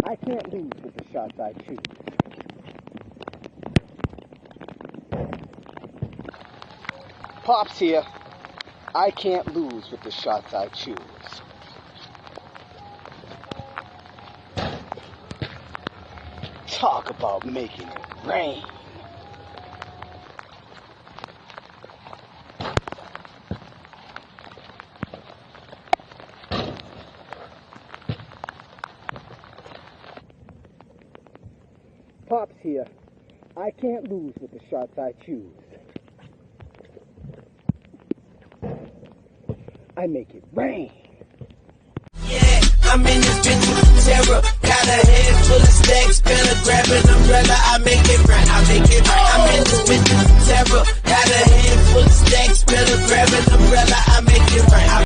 I can't lose with the shots I choose. Pops here. I can't lose with the shots I choose. Talk about making it rain. Pops here. I can't lose with the shots I choose. I make it rain. Yeah, I'm in this bitch with terror. Got a head full of stacks, better grab an umbrella. I make it rain, I make it rain. I'm in this bitch with terror. Got a head full of stacks, better grab an umbrella. I make it rain.